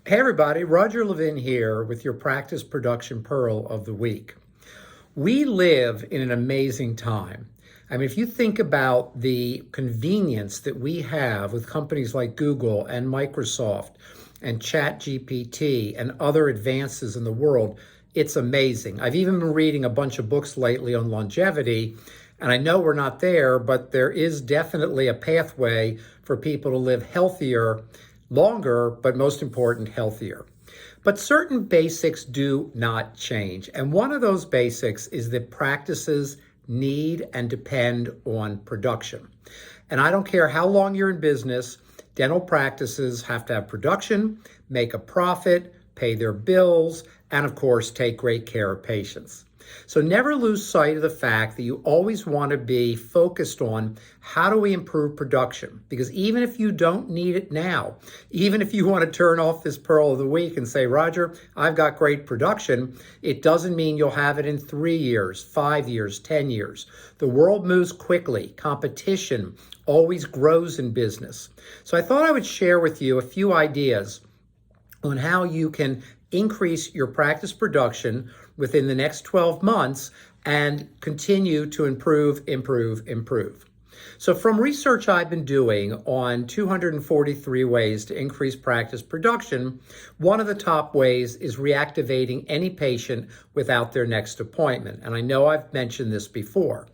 Hey everybody, Roger Levin here with your Practice Production Pearl of the Week. We live in an amazing time. I mean, if you think about the convenience that we have with companies like Google and Microsoft and ChatGPT and other advances in the world, it's amazing. I've even been reading a bunch of books lately on longevity, and I know we're not there, but there is definitely a pathway for people to live healthier, longer, but most important, healthier. But certain basics do not change. And one of those basics is that practices need and depend on production. And I don't care how long you're in business, dental practices have to have production, make a profit, pay their bills, and of course, take great care of patients. So never lose sight of the fact that you always want to be focused on how do we improve production? Because even if you don't need it now, even if you want to turn off this Pearl of the Week and say, Roger, I've got great production, it doesn't mean you'll have it in 3 years, 5 years, 10 years. The world moves quickly. Competition always grows in business. So I thought I would share with you a few ideas on how you can increase your practice production within the next 12 months and continue to improve. So from research I've been doing on 243 ways to increase practice production, one of the top ways is reactivating any patient without their next appointment. And I know I've mentioned this before.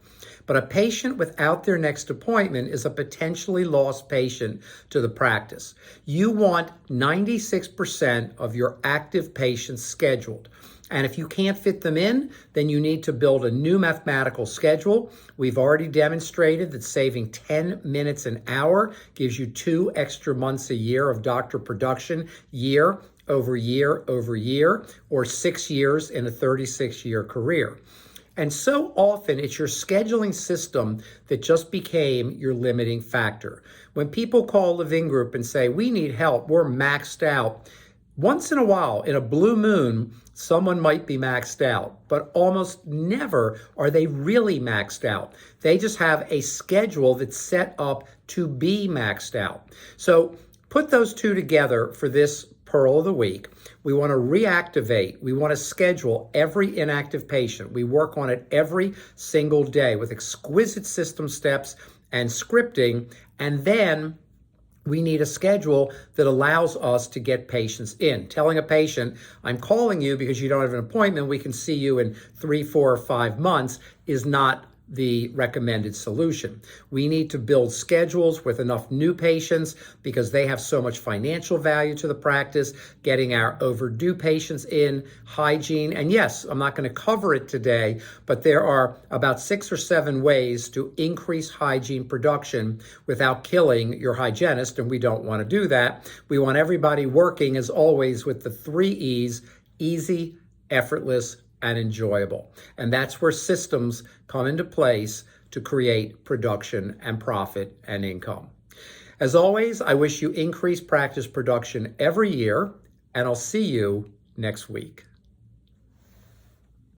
But a patient without their next appointment is a potentially lost patient to the practice. You want 96% of your active patients scheduled. And if you can't fit them in, then you need to build a new mathematical schedule. We've already demonstrated that saving 10 minutes an hour gives you 2 extra months a year of doctor production, year over year over year, or 6 years in a 36-year career. And so often it's your scheduling system that just became your limiting factor. When people call Living Group and say, we need help, we're maxed out, once in a while, in a blue moon, someone might be maxed out, but almost never are they really maxed out. They just have a schedule that's set up to be maxed out. So put those two together for this Pearl of the Week. We want to reactivate. We want to schedule every inactive patient. We work on it every single day with exquisite system steps and scripting. And then we need a schedule that allows us to get patients in. Telling a patient, I'm calling you because you don't have an appointment, we can see you in 3, 4, or 5 months is not the recommended solution. We need to build schedules with enough new patients because they have so much financial value to the practice, getting our overdue patients in, hygiene. And yes, I'm not going to cover it today, but there are about 6 or 7 ways to increase hygiene production without killing your hygienist, and we don't want to do that. We want everybody working, as always, with the 3 E's: easy, effortless, and enjoyable. And that's where systems come into place to create production and profit and income. As always, I wish you increased practice production every year, and I'll see you next week.